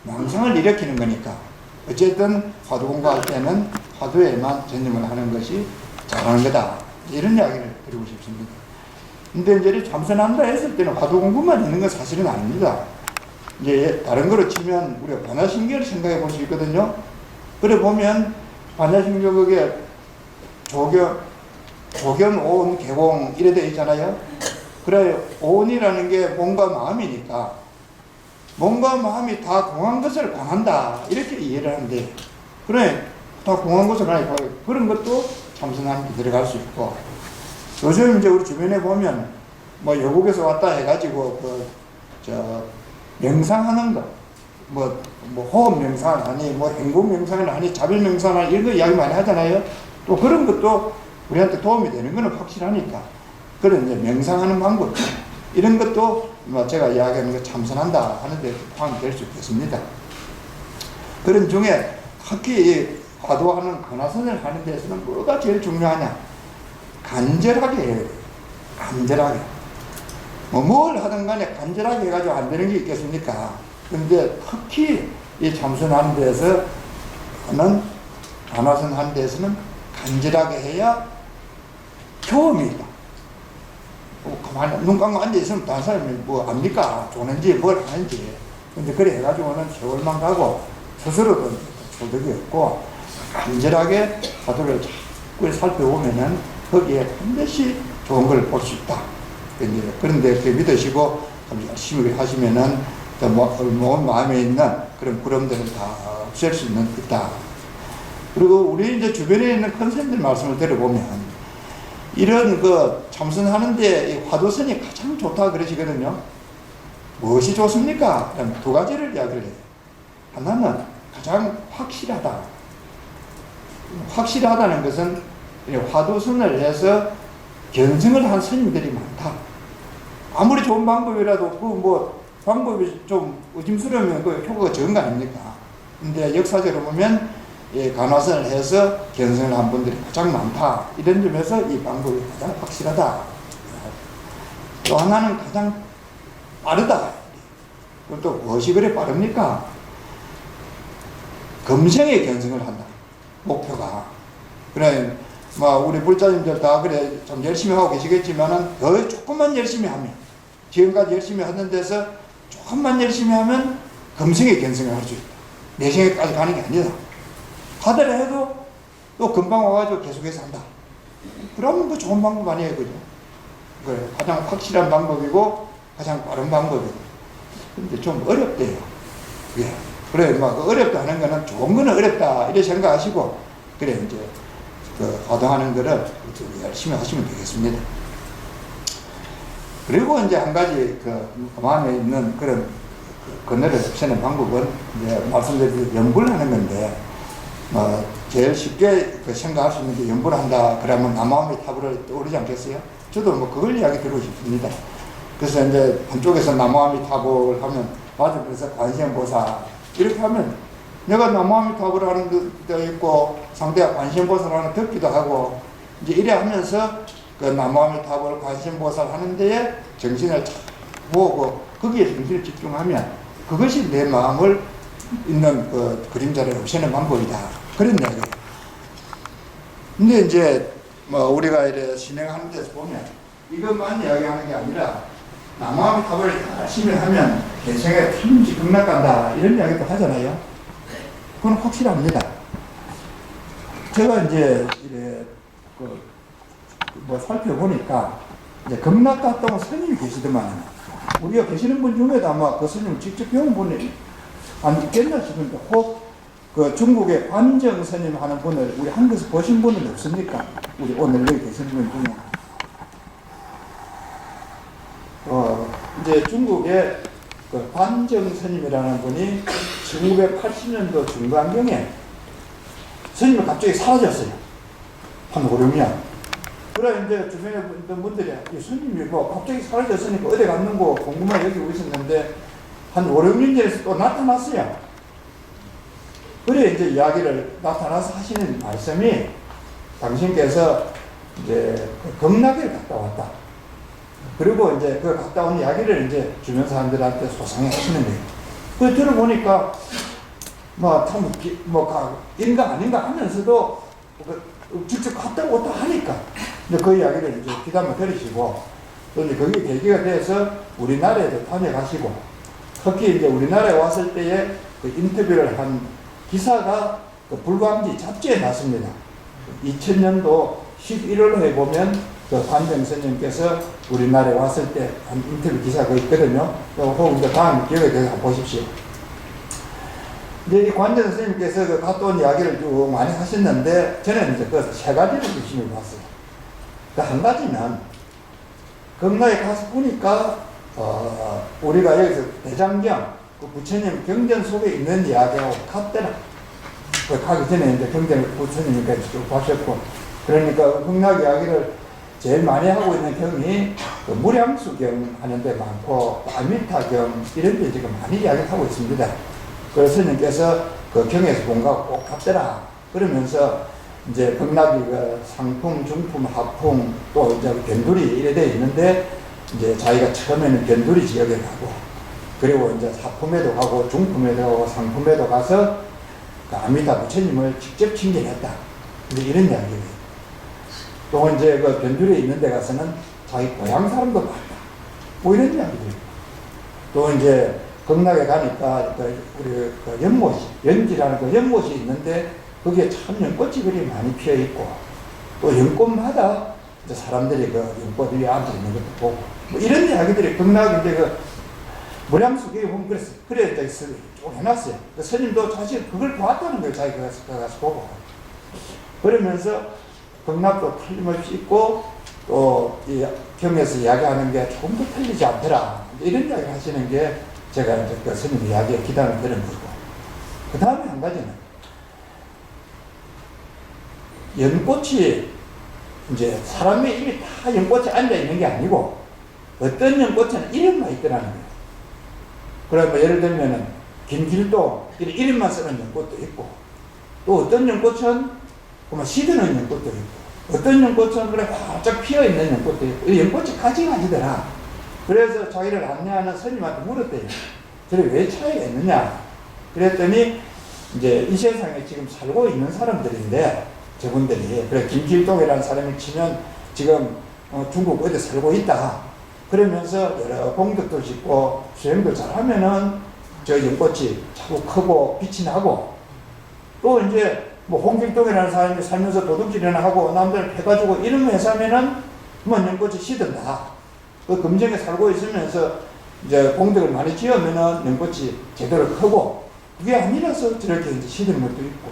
망상을 일으키는 거니까 어쨌든 화두 공부할 때는 화두에만 전념을 하는 것이 잘하는 거다 이런 이야기를 드리고 싶습니다. 근데 이제 참선한다 했을 때는 화두 공부만 있는 건 사실은 아닙니다. 이제 다른 거로 치면 우리가 반야신경을 생각해 볼 수 있거든요. 그래 보면 반야신경에 조견, 오온, 개공 이래 되어 있잖아요. 그래 오온이라는 게 몸과 마음이니까 몸과 마음이 다 공한 것을 공한다 이렇게 이해를 하는데 그래 다 공한 것을 하니까 그런 것도 참선하는 데 들어갈 수 있고 요즘 이제 우리 주변에 보면 뭐 외국에서 왔다 해가지고 명상하는 거 뭐 호흡 명상 아니 뭐 행복 명상은 아니 자별 명상 아니 이런 거 이야기 많이 하잖아요. 또 그런 것도 우리한테 도움이 되는 거는 확실하니까 그런 이제 명상하는 방법 이런 것도 뭐 제가 이야기하는 거 참선한다 하는데 포함될 수 있겠습니다. 그런 중에 특히 화두하는 근화선을 하는 데서는 뭐가 제일 중요하냐? 간절하게 해야 돼요. 간절하게. 뭘 하든 간에 간절하게 해가지고 안 되는 게 있겠습니까? 근데 특히 이 참선하는 데서는 간화선 하는 데서는 간절하게 해야 효험이 있다. 가만히 눈 감고 앉아있으면 다른 사람이 뭐 압니까? 좋은지 뭘 하는지. 근데 그래 해가지고는 세월만 가고 스스로도 소득이 없고 간절하게 화두를 자꾸 살펴보면은 거기에 반드시 좋은 걸 볼 수 있다. 그런데 그렇게 믿으시고 열심히 하시면은 온 마음에 있는 그런 부름들은 다 없앨 수 있다. 그리고 우리 이제 주변에 있는 큰스님들 말씀을 들어보면 이런 그 참선하는데 이 화두선이 가장 좋다 그러시거든요. 무엇이 좋습니까? 두 가지를 이야기를 해요. 하나는 가장 확실하다. 확실하다는 것은 화두선을 해서 견성을 한 스님들이 많다. 아무리 좋은 방법이라도 그 뭐 방법이 좀 의심스러우면 그 효과가 적은 거 아닙니까? 근데 역사적으로 보면 간화선을 해서 견성을 한 분들이 가장 많다. 이런 점에서 이 방법이 가장 확실하다. 또 하나는 가장 빠르다. 그럼 또 무엇이 그래 빠릅니까? 금생에 견성을 한다. 목표가. 그래, 우리 불자님들 다 그래, 좀 열심히 하고 계시겠지만은, 더 조금만 열심히 하면, 지금까지 열심히 하는 데서 조금만 열심히 하면 금생에 견성을 할 수 있다. 내생에까지 가는 게 아니다. 하더라도 또 금방 와가지고 계속해서 한다. 그러면 그 좋은 방법 아니에요, 그죠? 그래, 가장 확실한 방법이고 가장 빠른 방법이고. 근데 좀 어렵대요. 예. 그래, 막 어렵다 하는 거는 좋은 거는 어렵다 이렇게 생각하시고, 그래 이제 그 화도하는 거를 열심히 하시면 되겠습니다. 그리고 이제 한 가지 그 마음에 있는 그런 그늘을 없애는 방법은 이제 말씀드린 연불을 하는 건데, 제일 쉽게 그 생각할 수 있는 게 연불을 한다 그러면 남아미 타불을 떠오르지 않겠어요? 저도 뭐 그걸 이야기 드리고 싶습니다. 그래서 이제 한쪽에서 남아미 타불을 하면, 맞아, 그래서 관세음보살 이렇게 하면 내가 남아미 타불을 하는 것도 있고 상대가 관세음보살 하는 듣기도 하고, 이제 이래 하면서 그 남아미 타불 관세음보살 하는 데에 정신을 쫙 모으고 거기에 정신을 집중하면 그것이 내 마음을 있는 그 그림자를 없애는 방법이다. 그런 이야기예요. 근데 이제 뭐 우리가 이래 진행하는 데서 보면 이것만 이야기하는 게 아니라 남아미 타불을 열심히 하면 개성에 틀림없이 극락간다 이런 이야기도 하잖아요. 그건 확실합니다. 제가 이제 이래 뭐 살펴보니까 이제 극락 갔다 온 스님이 계시더만, 우리가 계시는 분 중에도 아마 그 스님을 직접 배운 분이 안 있겠나 싶은데, 혹 그 중국의 관정 스님 하는 분을 우리 한국에서 보신 분은 없습니까? 우리 오늘 여기 계시는 분 중에. 이제 중국의 그 관정 스님이라는 분이 1980년도 중반경에 스님이 갑자기 사라졌어요. 한 5, 6년. 그래, 이제 주변에 있던 분들이, 이 스님이 뭐 갑자기 사라졌으니까 어디 갔는고 궁금해 여기고 있었는데, 한 5, 6년 전에 또 나타났어요. 그래, 이제 이야기를 나타나서 하시는 말씀이, 당신께서 이제 극락에 갔다 왔다. 그리고 이제 그 갔다 온 이야기를 이제 주변 사람들한테 소상히 하시는 거예요. 그래, 들어보니까, 참, 인가 아닌가 하면서도, 직접 갔다 왔다 하니까, 이제 그 이야기를 이제 귀담아 들으시고, 또 이제 그게 계기가 돼서 우리나라에도 다녀가시고, 특히 이제 우리나라에 왔을 때에 그 인터뷰를 한 기사가 그 불광지 잡지에 났습니다. 2000년도 11월호에 보면 그 관정 스님께서 우리나라에 왔을 때 한 인터뷰 기사가 있거든요. 혹은 이제 다음 기회에 대해서 한번 보십시오. 이제 이 관정 스님께서 그 갔다 온 이야기를 쭉 많이 하셨는데, 저는 이제 그 세 가지를 열심히 봤어요. 그 한 가지는, 극락에 가서 보니까, 우리가 여기서 대장경, 그 부처님 경전 속에 있는 이야기하고 같더라. 그 가기 전에 이제 경전 부처님께서 쭉 하셨고, 그러니까 극락 이야기를 제일 많이 하고 있는 경이 그 무량수경 하는 데 많고, 아미타경 이런 데 지금 많이 이야기를 하고 있습니다. 그래서 스님께서 그 경에서 본 거하고 꼭 같더라. 그러면서 이제 극락이 그 상품, 중품, 하품, 또 이제 변두리 이래 돼 있는데, 이제 자기가 처음에는 변두리 지역에 가고, 그리고 이제 하품에도 가고, 중품에도 가고, 상품에도 가서 그 아미타 부처님을 직접 친견했다. 이제 이런 이야기예요. 또 이제 그 변두리에 있는 데 가서는 자기 고향 사람도 봤다. 뭐 이런 이야기들이에요. 또 이제 극락에 가니까 우리 그 연못이, 연지라는 그 연못이 있는데, 거기에 참 연꽃이 그리 많이 피어 있고, 또 연꽃마다 이제 사람들이 그 연꽃 위에 앉아 있는 것도 보고, 뭐 이런 이야기들이 극락 이제 그 무량수경에 보면 그랬어요. 그래 이제 쭉 해놨어요. 그 스님도 사실 그걸 보았다는 거예요. 자기가 가서 보고. 그러면서 극락도 틀림없이 있고, 또 이 경에서 이야기하는 게 조금 더 틀리지 않더라. 이런 이야기를 하시는 게 제가 이제 그 스님 이야기에 기담을 들은 거고. 그 다음에 한 가지는, 연꽃이 이제 사람의 입이 다 연꽃에 앉아 있는 게 아니고, 어떤 연꽃에는 이름만 있더라는 거예요. 그래, 뭐 예를 들면은 김길동 이름만 쓰는 연꽃도 있고, 또 어떤 연꽃은 그만 시드는 연꽃도 있고, 어떤 연꽃은 그래 활짝 피어 있는 연꽃도 있고, 이 연꽃이 가지가지더라. 그래서 자기를 안내하는 스님한테 물었대요. 저래 왜 차이가 있느냐? 그랬더니 이제 이 세상에 지금 살고 있는 사람들인데, 저분들이, 그래 김길동이라는 사람이 치면 지금 중국 어디 살고 있다. 그러면서 여러 공덕도 짓고 수행도 잘하면은 저 연꽃이 자꾸 크고 빛이 나고, 또 이제 뭐 홍길동이라는 사람이 살면서 도둑질이나 하고 남들 패가지고 이런 거 해서면은 뭐 연꽃이 시든다. 그 금정에 살고 있으면서 이제 공덕을 많이 지으면은 연꽃이 제대로 크고, 그게 아니라서 저렇게 이제 시드는 것도 있고,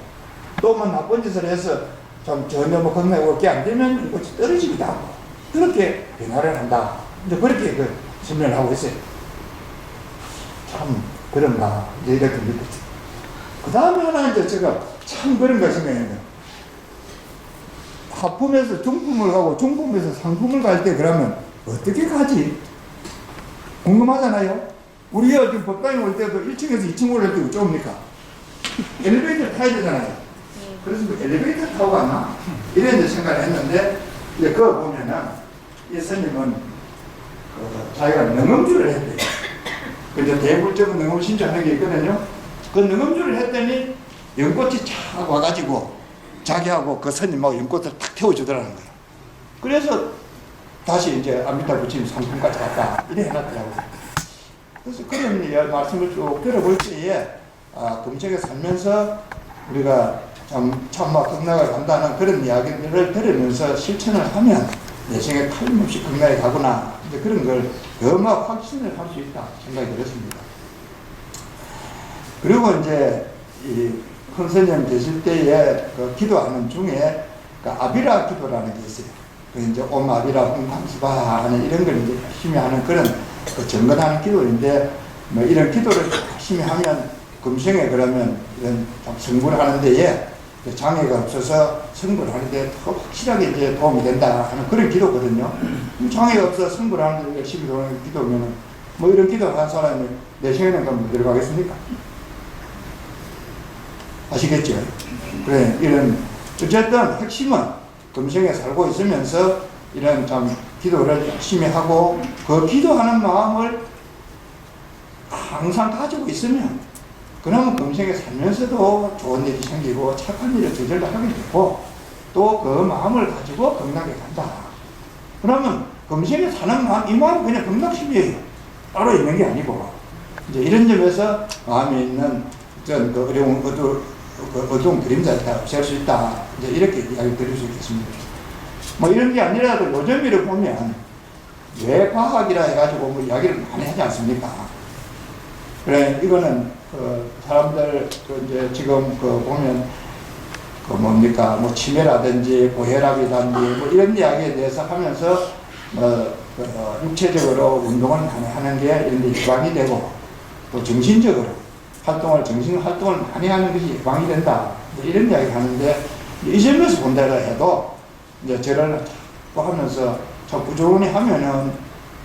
또 뭐 나쁜 짓을 해서 좀 전혀 뭐 건강에 올게 안 되면 연꽃이 떨어지기도 하고, 그렇게 변화를 한다. 이제 그렇게 그 설명을 하고 있어요. 참 그런가 이제 이렇게 느꼈죠. 그 다음에 하나 이제 제가 참 그런 거 생각해요. 하품에서 중품을 가고 중품에서 상품을 갈 때 그러면 어떻게 가지? 궁금하잖아요. 우리가 지금 법당에 올 때도 1층에서 2층 올릴 때 어쩝니까? 엘리베이터 타야 되잖아요. 그래서 뭐 엘리베이터 타고 갔나? 이런 이제 생각을 했는데, 이제 그거 보면은 이 스님은 자기가 능엄주를 했대요. 그래서 대불적은 능엄 신청하는 게 있거든요. 그 능엄주를 했더니 연꽃이 착 와가지고 자기하고 그 스님하고 연꽃을 탁 태워주더라는 거예요. 그래서 다시 이제 아미타 부처님 상품까지 갔다 이래 해놨더라고요. 그래서 그런 말씀을 쭉 들어볼 때에 금정에 살면서 우리가 참마 극락을 간다는 그런 이야기들을 들으면서 실천을 하면 내 생에 틀림없이 극락에 가구나, 이제 그런 걸 더마 확신을 할 수 있다 생각이 들었습니다. 그리고 이제 이 큰 스님 계실 때에 그 기도하는 중에 그 아비라 기도라는 게 있어요. 그 이제 옴 아비라 홍감스바 하는 이런 걸 이제 열심히 하는 그런 그 정건하는 기도인데, 뭐 이런 기도를 열심히 하면 금생에 그러면 이런 성불을 하는 데에 장애가 없어서 성불을 하는데 더 확실하게 이제 도움이 된다 하는 그런 기도거든요. 장애가 없어서 성불을 하는데 열심히 도는 기도면은 뭐 이런 기도 한 사람이 내 생에는 그럼 들어가겠습니까? 아시겠죠? 그래, 이런 어쨌든 핵심은 금생에 살고 있으면서 이런 참 기도를 열심히 하고 그 기도하는 마음을 항상 가지고 있으면, 그러면 금생에 살면서도 좋은 일이 생기고 착한 일을 저절로 하게 되고, 또 그 마음을 가지고 극락에 간다. 그러면 금생에 사는 마음, 이 마음은 그냥 극락심이에요. 따로 있는 게 아니고, 이제 이런 점에서 마음에 있는 어떤 그 어려운 어두운 그림자를 다 없앨 수 있다. 이제 이렇게 이야기 드릴 수 있겠습니다. 뭐 이런 게 아니라도 요즘을 보면 왜 과학이라 해가지고 뭐 이야기를 많이 하지 않습니까? 그래, 이거는 그 사람들 그 이제 지금 그 보면 그 뭡니까 뭐 치매라든지 고혈압이라든지 뭐 이런 이야기에 대해서 하면서 육체적으로 운동을 많이 하는 게 이런 데 예방이 되고, 또 정신적으로 정신 활동을 많이 하는 것이 예방이 된다. 이런 이야기 하는데, 이 점에서 본다라 해도 이제 저를 또 하면서 참 부지런히 하면은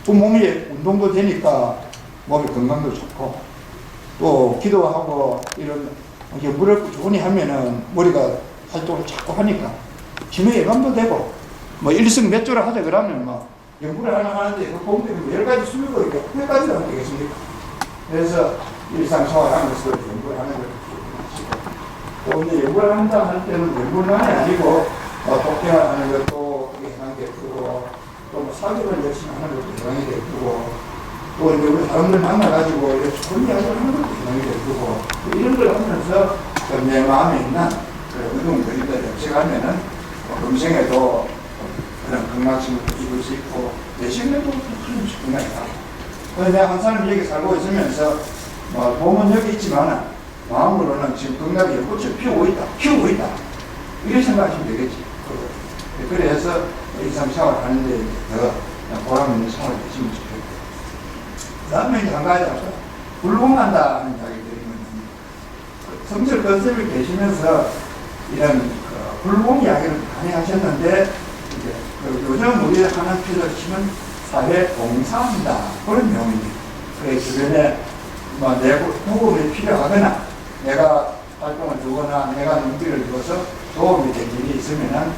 또 몸이 운동도 되니까 몸의 건강도 좋고, 또 기도하고 이런 연구를 꾸준히 하면은 머리가 활동을 자꾸 하니까 치매 예방도 되고, 뭐 일승몇조를 하자 그러면 뭐 연구를 하는데 그 공부되면 여러 가지 수요가 있고 몇 가지가 안 되겠습니까? 그래서 일상생활하는 것을 연구를 하는 것을 하시고, 또 이제 연구를 한다 할 때는 연구만이 아니고 독해하는 것도 예방이 되고, 또 뭐 사교를 열심히 하는 것도 예방이 되고, 또 이제 우리 사람들 만나가지고 이렇게 좋은 이야기를 하는 것도 예방이 되고, 이런 걸 하면서 내 마음에 있는 어두운 그림들을 없애가면은 금생에도 그런 건강심을 입을 수 있고, 내 생에도 틀림없이 건강이 나고. 그래서 내가 항상 여기 살고 있으면서 몸은 여기 있지만 마음으로는 지금 건강에 꽃을 피우고 있다. 이렇게 생각하시면 되겠지. 그래서 일상생활 하는데 더 보람 있는 생활을 하시면 좋겠고. 그 다음에 이제 한 가지 앞서 불공한다 하는 이야기들이 성철 건설을 계시면서 이런 불공 이야기를 많이 하셨는데, 이제 요즘 우리 하는 필요시면 사회 봉사한다 그런 내용입니다. 그래서 주변에 뭐 내 도움이 필요하거나 내가 활동을 주거나 내가 눈길을 주어서 도움이 될 일이 있으면은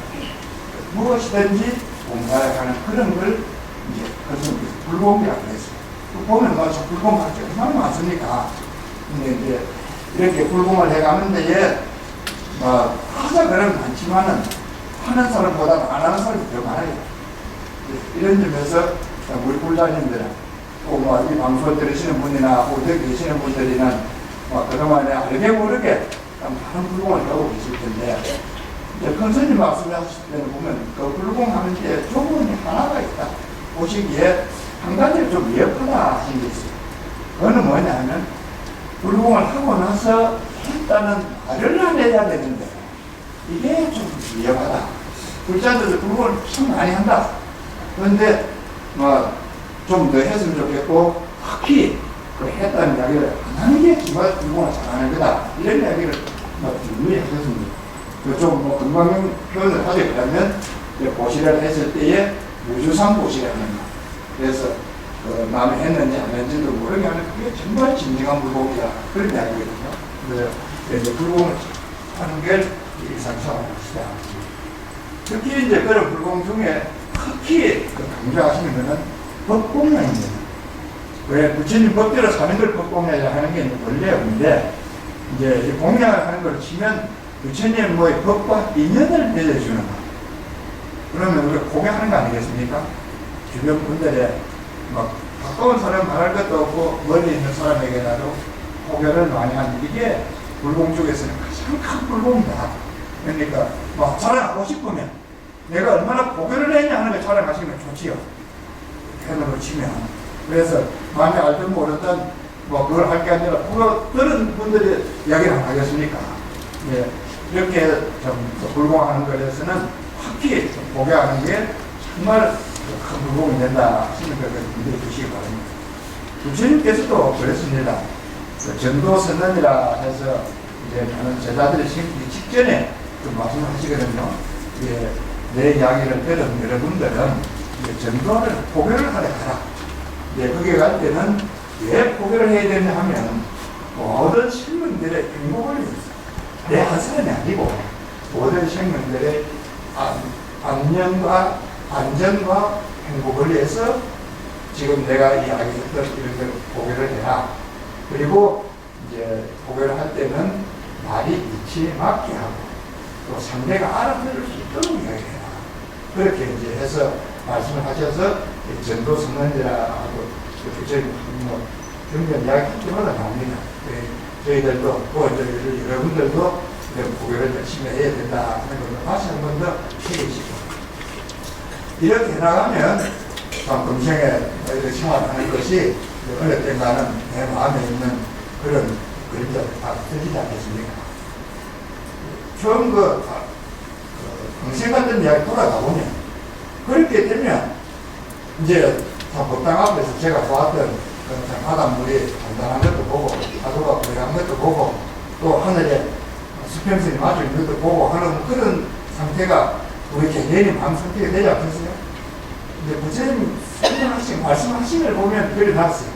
무엇이든지 봉사를 하는 그런 걸 이제 그것은 불공이라고 했어요. 보면 뭐 불공할 게 얼마나 많습니까? 근데 이제 이렇게 불공을 해가는 데에 하자 그런 많지만은 하는 사람보다 안 하는 사람이 더 많아요. 이런 점에서 우리 불자님들은 또이 방송을 들으시는 분이나 어디 계시는 분들이는 그동안에 알게 모르게 많은 불공을 하고 계실 텐데 이제 큰 스님 말씀하실 때는 보면 그 불공하는 게 조문이 하나가 있다. 보시기에 한 가지 좀 위협하다 하신 게 있어요. 그거는 뭐냐 하면 불공을 하고 나서 일단은 말을 안 해야 되는데 이게 좀 위험하다. 불자들도 불공을 참 많이 한다. 그런데 좀 더 했으면 좋겠고 특히 그 했다는 이야기를 안 하는 게 정말 불공을 잘하는 거다. 이런 이야기를 분명히 하셨습니다. 좀 건강형 표현을 하려면 보시를 했을 때에 무주상 보시를 하는 거. 그래서 남이 했는지 안 했는지도 모르게 하는 그게 정말 진정한 불공이다. 그런 이야기거든요. 그래서 이제 불공을 하는 게 일상생활입니다. 특히 이제 그런 불공 중에 특히 강조하시는 것은 법공양입니다. 왜 부처님 법대로 사는 걸 법공양이라 하는 게 원래인데 이제 이 공양을 하는 걸 치면 부처님 법과 인연을 맺어주는 거. 그러면 우리가 공양하는 거 아니겠습니까? 주변 분들의 가까운 사람 말할 것도 없고 멀리 있는 사람에게라도 고견을 많이 하는 이게 불공 쪽에서는 가장 큰 불공이다. 그러니까 자랑하고 싶으면 내가 얼마나 고견을 했냐 하는 걸 자랑하시면 좋지요. 해놓고 치면. 그래서 만약 알든 모르든 그걸 할 게 아니라 그거 들은 분들이 이야기를 안 하겠습니까? 예, 이렇게 좀 불공하는 것에서는 확히 보게하는 게 정말 큰 불공이 된다 하시는 것을 믿어 주시기 바랍니다. 부처님께서도 그랬습니다. 전도선언이라 해서 이제 많은 제자들이 심기 직전에 좀 말씀을 하시거든요. 예, 내 이야기를 들은 여러분들은 전도를 포교를 하려 가라. 거기 갈 때는 왜 포교를 해야 되냐 하면 모든 생명들의 행복을 위해서 내 한 사람이 아니고 모든 생명들의 안녕과 안전과 행복을 위해서 지금 내가 이야기했던 이런 걸 포교를 해라. 그리고 이제 포교를 할 때는 말이 이치에 맞게 하고 또 상대가 알아들을 수 있도록 이야기해라. 그렇게 이제 해서 말씀을 하셔서 전도 선언이라고 부처님 그런 이야기 할 때마다 나옵니다. 저희들도 여러분들도 고개를 열심히 해야 된다 하는 걸로 다시 한 번 더 새기시고 이렇게 해나가면 금생에 생활하는 것이 어느 때가는 내 마음에 있는 그런 그림자를 다 들리지 않겠습니까? 처음 금생 같은 이야기 돌아가 보면 그렇게 되면 이제 법당 앞에서 제가 보았던 바닷물이 단단한 것도 보고 파도가 불안한 것도 보고 또 하늘에 수평선이 맞아 있는 것도 보고 하는 그런 상태가 우리 개개인의 마음 상태가 되지 않겠어요? 이제 부처님 설명하신 말씀하신 걸 보면 그래 놨어요.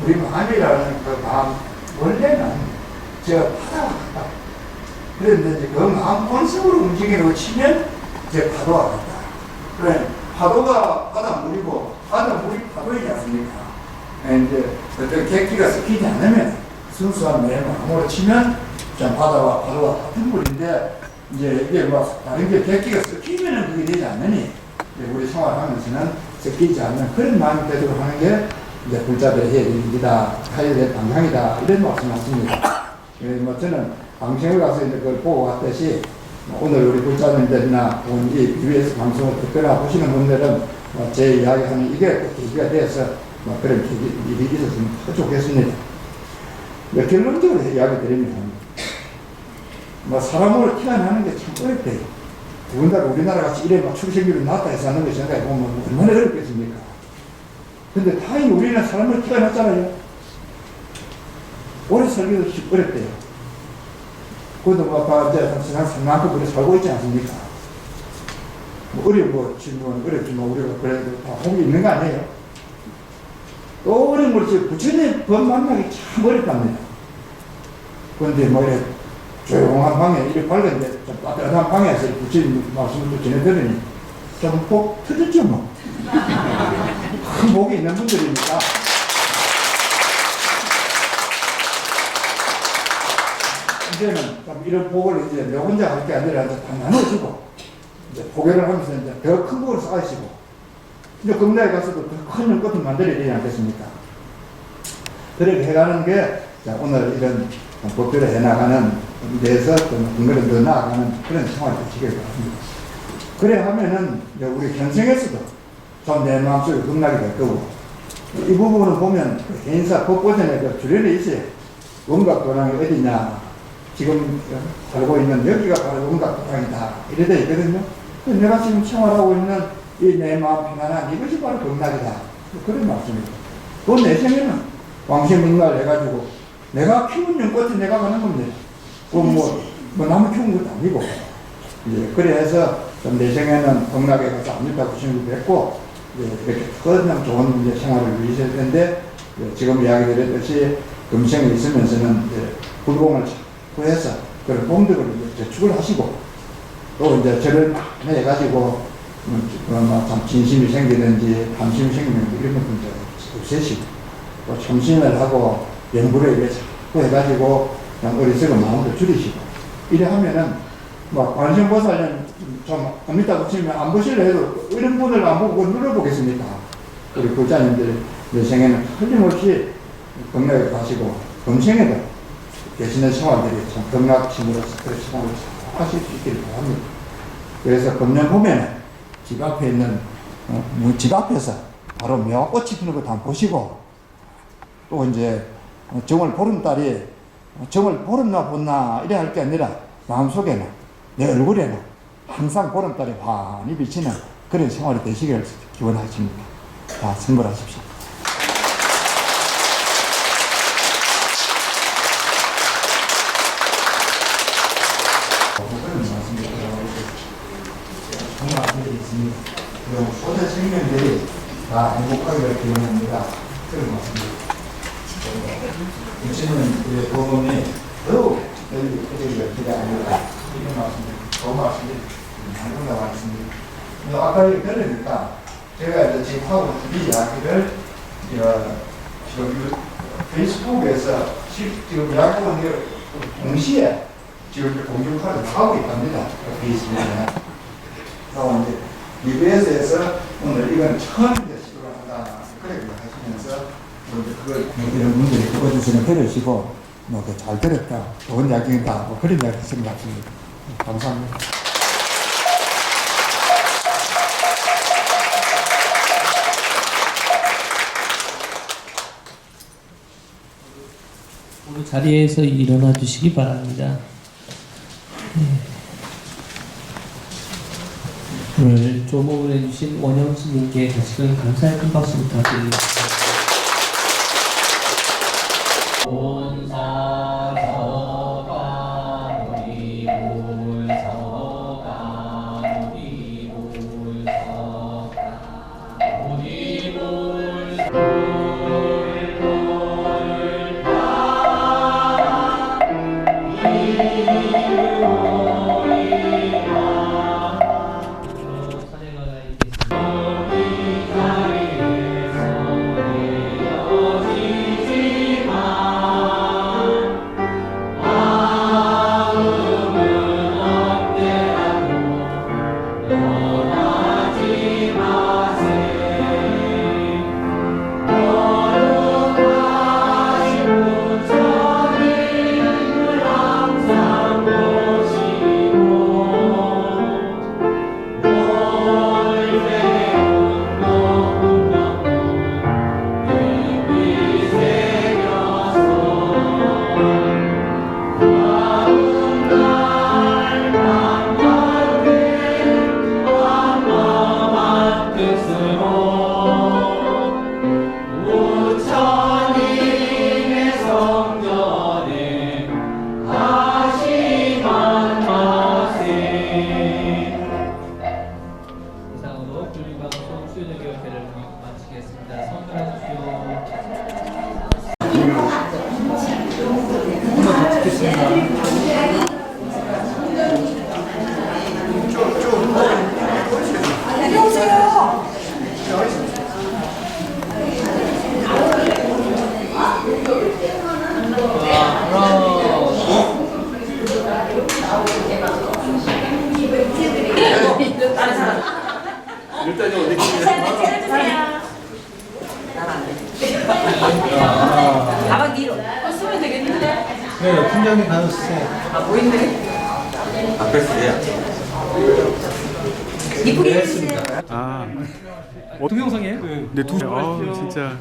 우리 마음이라는 그 마음 원래는 제가 파도와 같다. 그런데 이제 그 마음 본성으로 움직이려고 치면 이제 파도와 같다. 그래 파도가 바닷물이고 바닷물이 파도이지 않습니까? 이제 어떤 객기가 섞이지 않으면 순수한 내 마음으로 치면 바다와 파도와 같은 물인데 이제 이게 다른 게 객기가 섞이면 그게 되지 않느니 우리 생활하면서는 섞이지 않는 그런 마음이 되도록 하는 게 이제 불자들의 해야 될 일이다, 해야 될 방향이다 이런 말씀하십니다. 저는 방송에 가서 이제 그걸 보고 왔듯이 오늘 우리 불자님들이나 이 위에서 방송을 듣거나 보시는 분들은 제 이야기하는 이게 계기가 되어서 그런 일이 있었으면 더 좋겠습니다. 결론적으로 이야기 드리면 사람으로 태어나는 게 참 어렵대요. 더군다나 우리나라 같이 이래 출생률이 낮다 해서 하는 것이 생각해보면 얼마나 어렵겠습니까? 근데 다행히 우리는 사람으로 태어났잖아요. 오래 살기도 어렵대요. 그것도 이제 세상 상만큼 우리 살고 있지 않습니까? 질문 어렵지만 우리가 그래도 다 복이 있는 거 아니에요? 또 어려운 것이 부처님 법 만나기 참 어렵답니다. 그런데 이래 조용한 방에 이렇게 밝은데 좀 따뜻한 방에서 부처님 말씀을 또 전해드리니 좀 복 터졌죠 뭐. 큰 복이 있는 분들이니까. 이제는 이런 복을 이제 내 혼자 할 게 아니라 다 나눠주고 이제 포교를 하면서 이제 더 큰 복을 쌓으시고 이제 겁나게 가서도 더 큰 연꽃을 만들어야 되지 않겠습니까? 그렇게 해가는 게 자, 오늘 이런 법대로 해나가는 데서 근거를 더 나아가는 그런 생활이 되시길 바랍니다. 그래 하면은 이제 우리 현생에서도 좀 내 마음속에 겁나게 될 거고, 이 부분을 보면 그 개인사 법보전에 그 주련에 있어요. 원각도량이 어디냐, 지금 살고 있는 여기가 바로 원각도량이다 이래 있거든요. 내가 지금 생활하고 있는 이 내 마음 편안한 이것이 바로 극락이다, 그런 말씀입니다. 그 내생에는 왕생민날 해가지고 내가 키운 연꽃이 내가 가는 겁니다. 뭐 나무 키운 것도 아니고. 예, 그래서 좀 내생에는 극락에 가서 압력하고 신고 했고, 이렇게 그냥 좋은 이제 생활을 위해서 했는데, 지금 이야기 드렸듯이 금생에 있으면서는 이제 불공을 구해서 그런功德을 저축을 하시고, 또 이제 절을 해가지고 참 진심이 생기든지 탐심이 생기는 이런 것도 이제 없애시고, 또 참신을 하고 연구를 이렇게 자꾸 해가지고 그냥 어리석은 마음도 줄이시고, 이래 하면은 뭐 관세음보살은 좀 어미다 붙이면 안 보실래 해도 이런 분을 안 보고 눌러보겠습니까? 우리 불자님들 내 생에는 틀림없이 극락에 가시고 금생에도 계시는 생활들이 참 극락심으로서 그런 생활을 잘 하실 수 있기를 바랍니다. 그래서 금년 보면은 집 앞에 있는 집 앞에서 바로 묘꽃이 피는 거 다 보시고, 또 이제 정월 보름달이 정월 보름나 본나 이래 할 게 아니라 마음속에는 내 얼굴에는 항상 보름달이 환히 비치는 그런 생활이 되시기를 기원하십니다. 다 선물하십시오. 그런 말씀이 있습니다. 모든 생명들이 다 행복하기를 기원합니다. 그런 말씀입니다. 우리는 보험이 더욱 여기가 기대합니다. 이런 말씀입니다. 좋은 말씀입니다. 많이 올라왔습니다. 아까 얘기 들으니까 제가 이제 지금 하고 있는 이 이야기를 지금 페이스북에서 지금 이야기하는 동시에 지금 공중파를 하고 있답니다. 페이스북에. 그래서 이제 EBS에서 오늘 이건 처음 시도를 한다. 그렇게 하시면서 그걸 이런 분들이 그것에서는 들으시고 잘 들었다, 좋은 이야기다, 그런 이야기 하시는 것 같습니다. 감사합니다. 오늘 자리에서 일어나 주시기 바랍니다. 오늘 조목을 해주신 원영 스님께 다시금 감사의 큰 박수 부탁드립니다. 네, 팀장님 가셨어요. 이쁘게 해주세요. 아, 동영상이에요? 네, 두. 아, 진짜.